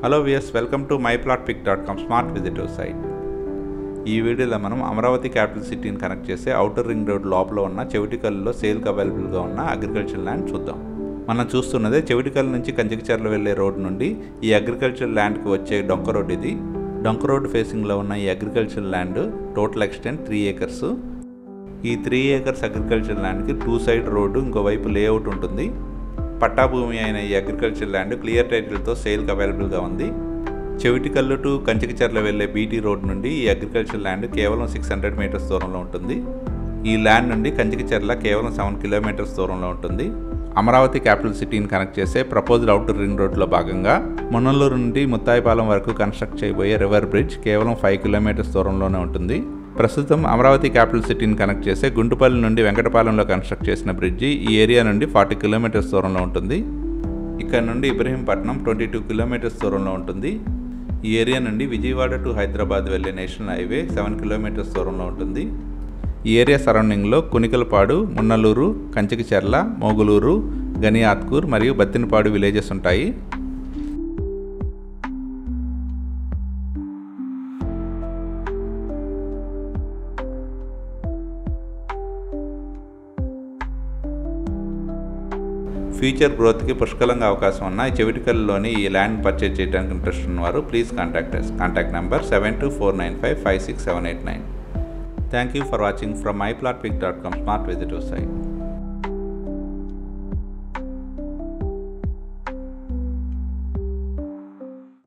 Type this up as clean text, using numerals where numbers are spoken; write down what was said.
Hello viewers, welcome to myplotpic.com smart visitor site. ఈ వీడియోలో మనం అమరావతి క్యాపిటల్ సిటీని కనెక్ట్ చేసే ఔటర్ రింగ్ రోడ్ లోపల ఉన్న చెవిటికల్లో సేల్కి అవైలబుల్గా ఉన్న అగ్రికల్చర్ ల్యాండ్ చూద్దాం. మనం చూస్తున్నదే చెవిటికల్ నుంచి కంచికచర్ల వెళ్ళే రోడ్ నుండి ఈ అగ్రికల్చర్ ల్యాండ్కి వచ్చే డొంక రోడ్. ఇది డొంక రోడ్ ఫేసింగ్లో ఉన్న ఈ agriculture land total extent 3 acres. ఈ 3 acres అగ్రికల్చర్ ల్యాండ్కి 2 side రోడ్డు, ఇంకోవైపు లేఅవుట్ ఉంటుంది. పట్టా భూమి అయిన ఈ అగ్రికల్చర్ ల్యాండ్ క్లియర్ టైటిల్తో సేల్కి అవైలబుల్గా ఉంది. చెవిటికల్లు టు కంచికచర్ల వెళ్ళే బీటీ రోడ్ నుండి ఈ అగ్రికల్చర్ ల్యాండ్ కేవలం 600 meters దూరంలో ఉంటుంది. ఈ ల్యాండ్ నుండి కంచికచర్ల కేవలం 7 kilometers దూరంలో ఉంటుంది. అమరావతి క్యాపిటల్ సిటీని కనెక్ట్ చేసే ప్రపోజ్డ్ ఔటర్ రింగ్ రోడ్లో భాగంగా మున్నల్లూరు నుండి ముత్తాయిపాలెం వరకు కన్స్ట్రక్ట్ చేయబోయే రివర్ బ్రిడ్జ్ కేవలం 5 kilometers దూరంలోనే ఉంటుంది. ప్రస్తుతం అమరావతి క్యాపిటల్ సిటీని కనెక్ట్ చేసే గుంటుపల్లి నుండి వెంకటపాలెంలో కన్స్ట్రక్ట్ చేసిన బ్రిడ్జి ఈ ఏరియా నుండి 40 kilometers దూరంలో ఉంటుంది. ఇక్కడ నుండి ఇబ్రహీంపట్నం 22 kilometers దూరంలో ఉంటుంది. ఈ ఏరియా నుండి విజయవాడ టు హైదరాబాద్ వెళ్ళే నేషనల్ హైవే 7 kilometers దూరంలో ఉంటుంది. ఈ ఏరియా సరౌండింగ్లో కునికలపాడు, మున్నల్లూరు, కంచికచర్ల, మోగులూరు, గనియాత్కూర్ మరియు బత్తినపాడు విలేజెస్ ఉంటాయి. ఫ్యూచర్ గ్రోత్కి పుష్కలంగా అవకాశం ఉన్న ఈ చెవిటికల్లోని ఈ ల్యాండ్ పర్చేజ్ చేయడానికి ఇంట్రెస్ట్ ఉన్నవారు please contact us. Contact number 7249556789. Thank you for watching from myplotpic.com smart visitor site.